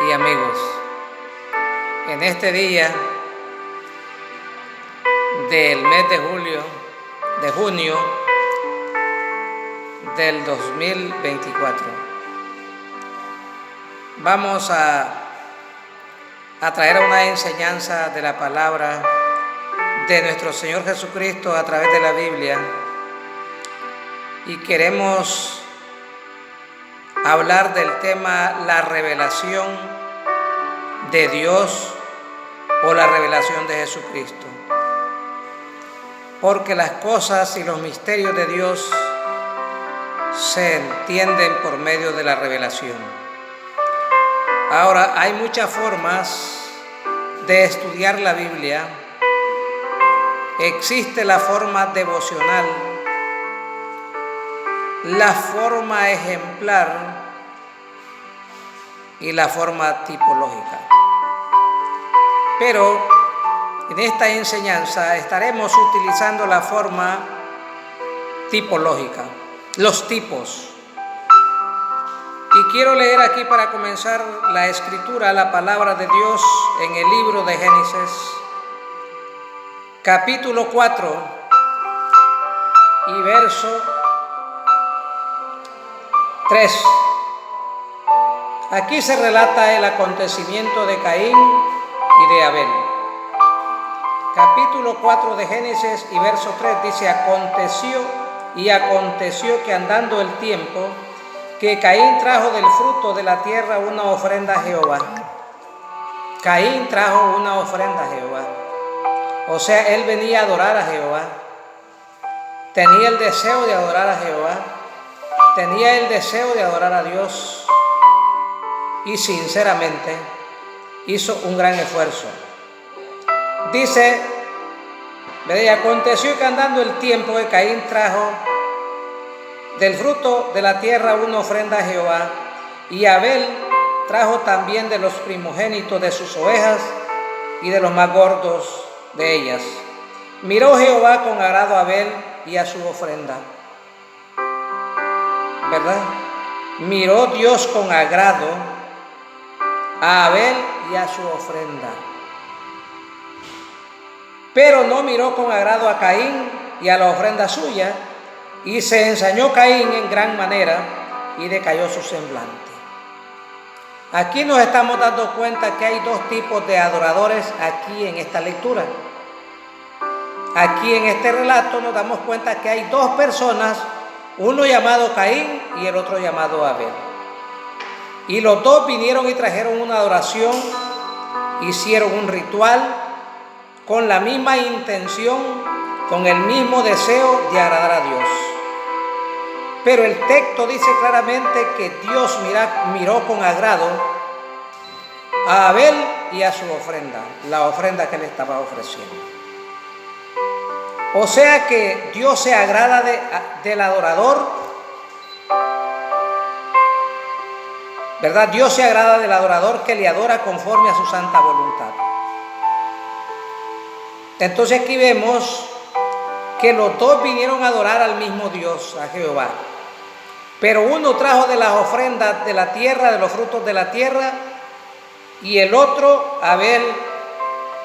y amigos, en este día del mes de junio del 2024, vamos a traer una enseñanza de la palabra de nuestro Señor Jesucristo a través de la Biblia, y queremos hablar del tema la revelación de Dios o la revelación de Jesucristo, porque las cosas y los misterios de Dios se entienden por medio de la revelación. Ahora, hay muchas formas de estudiar la Biblia. Existe la forma devocional, la forma ejemplar y la forma tipológica. Pero en esta enseñanza estaremos utilizando la forma tipológica, los tipos. Y quiero leer aquí para comenzar la escritura, la palabra de Dios en el libro de Génesis, capítulo 4 y verso 3. Aquí se relata el acontecimiento de Caín y de Abel. Capítulo 4 de Génesis y verso 3 dice: aconteció que andando el tiempo, que Caín trajo del fruto de la tierra una ofrenda a Jehová. Caín trajo una ofrenda a Jehová. O sea, él venía a adorar a Jehová. Tenía el deseo de adorar a Jehová. Tenía el deseo de adorar a Dios. Y sinceramente hizo un gran esfuerzo. Dice: aconteció que andando el tiempo, que Caín trajo del fruto de la tierra una ofrenda a Jehová, y Abel trajo también de los primogénitos de sus ovejas y de los más gordos de ellas. Miró Jehová con agrado a Abel y a su ofrenda. ¿Verdad? Miró Dios con agrado a Abel y a su ofrenda. Pero no miró con agrado a Caín y a la ofrenda suya, y se ensañó Caín en gran manera y decayó su semblante. Aquí nos estamos dando cuenta que hay dos tipos de adoradores aquí en esta lectura. Aquí en este relato nos damos cuenta que hay dos personas, uno llamado Caín y el otro llamado Abel. Y los dos vinieron y trajeron una adoración, hicieron un ritual con la misma intención, con el mismo deseo de agradar a Dios. Pero el texto dice claramente que Dios miró con agrado a Abel y a su ofrenda, la ofrenda que le estaba ofreciendo. O sea que Dios se agrada del adorador, ¿verdad? Dios se agrada del adorador que le adora conforme a su santa voluntad. Entonces aquí vemos que los dos vinieron a adorar al mismo Dios, a Jehová. Pero uno trajo de las ofrendas de la tierra, de los frutos de la tierra, y el otro, Abel,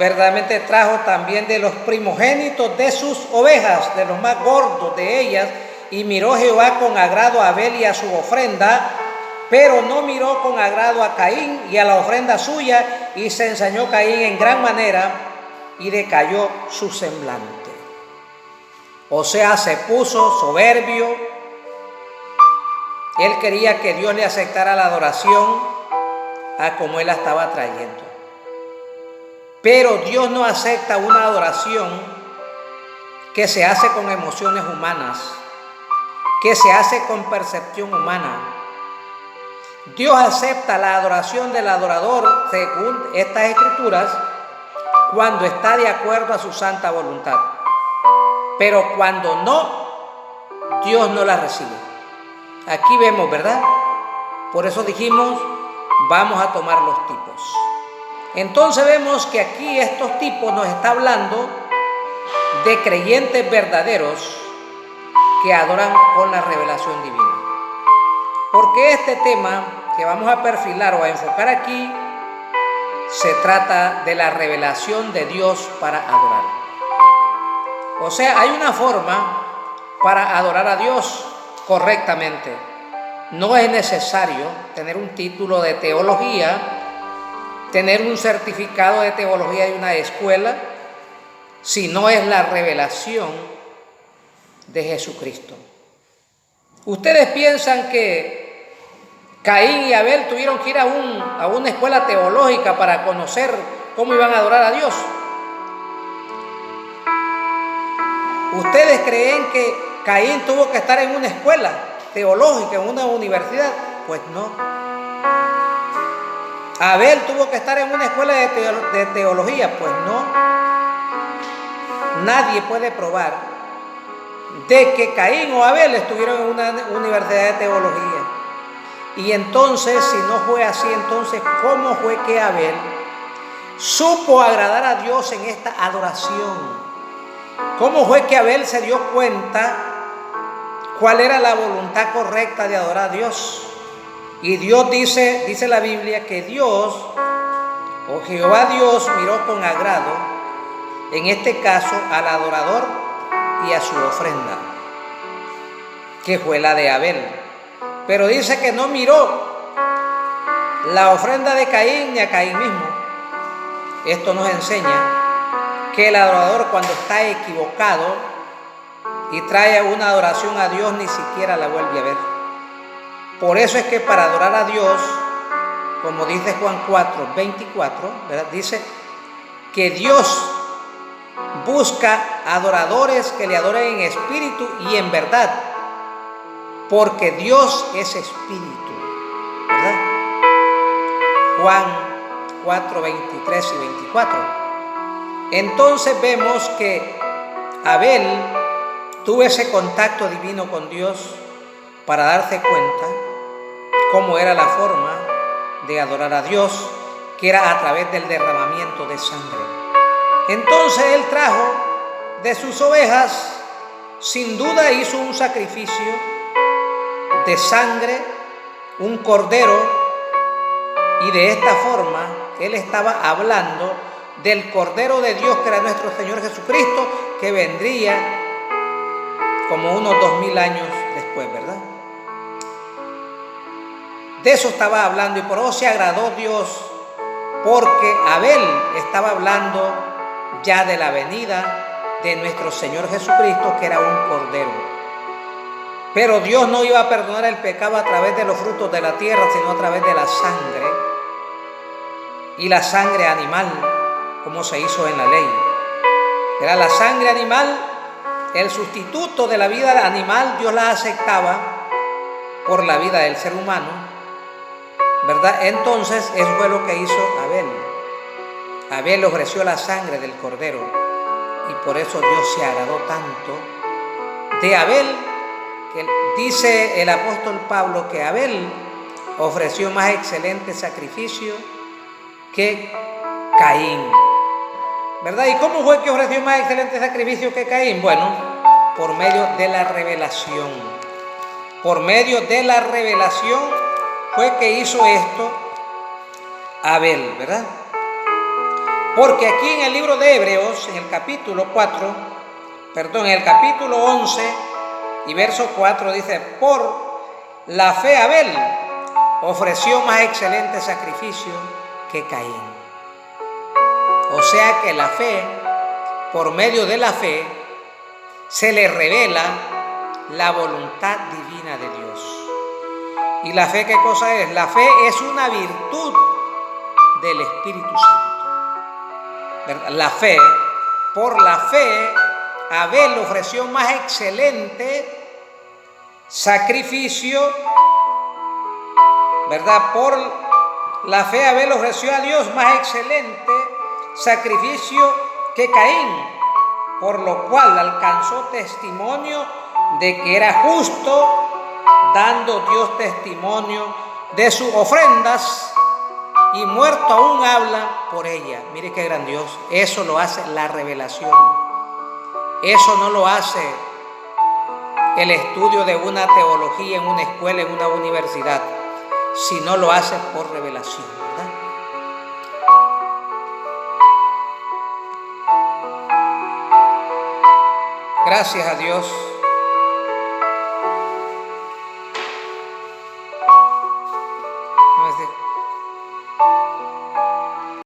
verdaderamente trajo también de los primogénitos de sus ovejas, de los más gordos de ellas. Y miró Jehová con agrado a Abel y a su ofrenda, pero no miró con agrado a Caín y a la ofrenda suya, y se ensañó Caín en gran manera y decayó su semblante. O sea, se puso soberbio. Él quería que Dios le aceptara la adoración a como él la estaba trayendo. Pero Dios no acepta una adoración que se hace con emociones humanas, que se hace con percepción humana. Dios acepta la adoración del adorador, según estas escrituras, cuando está de acuerdo a su santa voluntad. Pero cuando no, Dios no la recibe. Aquí vemos, ¿verdad? Por eso dijimos, vamos a tomar los tipos. Entonces vemos que aquí estos tipos nos está hablando de creyentes verdaderos que adoran con la revelación divina. Porque este tema que vamos a perfilar o a enfocar aquí se trata de la revelación de Dios para adorar. O sea, hay una forma para adorar a Dios correctamente. No es necesario tener un título de teología, tener un certificado de teología de una escuela, si no es la revelación de Jesucristo. Ustedes piensan que Caín y Abel tuvieron que ir a una escuela teológica para conocer cómo iban a adorar a Dios. ¿Ustedes creen que Caín tuvo que estar en una escuela teológica, en una universidad? Pues no. ¿Abel tuvo que estar en una escuela de teología? Pues no. Nadie puede probar de que Caín o Abel estuvieron en una universidad de teología. Y entonces, si no fue así, entonces, ¿cómo fue que Abel supo agradar a Dios en esta adoración? ¿Cómo fue que Abel se dio cuenta cuál era la voluntad correcta de adorar a Dios? Y Dios dice la Biblia que Dios, o Jehová Dios, miró con agrado, en este caso, al adorador y a su ofrenda, que fue la de Abel. Pero dice que no miró la ofrenda de Caín ni a Caín mismo. Esto nos enseña que el adorador, cuando está equivocado y trae una adoración a Dios, ni siquiera la vuelve a ver. Por eso es que para adorar a Dios, como dice Juan 4:24, ¿verdad? Dice que Dios busca adoradores que le adoren en espíritu y en verdad, porque Dios es espíritu, ¿verdad? Juan 4:23 y 24. Entonces vemos que Abel tuvo ese contacto divino con Dios para darse cuenta cómo era la forma de adorar a Dios, que era a través del derramamiento de sangre. Entonces él trajo de sus ovejas, sin duda hizo un sacrificio de sangre, un cordero, y de esta forma él estaba hablando del Cordero de Dios, que era nuestro Señor Jesucristo, que vendría como unos 2000 años después, ¿verdad? De eso estaba hablando, y por eso se agradó Dios, porque Abel estaba hablando ya de la venida de nuestro Señor Jesucristo, que era un cordero. Pero Dios no iba a perdonar el pecado a través de los frutos de la tierra, sino a través de la sangre, y la sangre animal, como se hizo en la ley. Era la sangre animal, el sustituto de la vida animal. Dios la aceptaba por la vida del ser humano, ¿verdad? Entonces eso fue lo que hizo Abel. Abel ofreció la sangre del cordero, y por eso Dios se agradó tanto de Abel, que dice el apóstol Pablo que Abel ofreció más excelente sacrificio que Caín, ¿verdad? ¿Y cómo fue que ofreció más excelente sacrificio que Caín? Bueno, por medio de la revelación. Por medio de la revelación fue que hizo esto Abel, ¿verdad? Porque aquí en el libro de Hebreos, en el capítulo 11 y verso 4, dice: por la fe Abel ofreció más excelente sacrificio que Caín. O sea que la fe, por medio de la fe, se le revela la voluntad divina de Dios. ¿Y la fe qué cosa es? La fe es una virtud del Espíritu Santo, ¿verdad? La fe, por la fe, Abel ofreció más excelente sacrificio, ¿verdad? Por la fe Abel ofreció a Dios más excelente sacrificio que Caín, por lo cual alcanzó testimonio de que era justo, dando Dios testimonio de sus ofrendas, y muerto aún habla por ella. Mire qué grandioso. Eso lo hace la revelación. Eso no lo hace el estudio de una teología en una escuela, en una universidad, si no lo haces por revelación, ¿verdad? Gracias a Dios. No es de...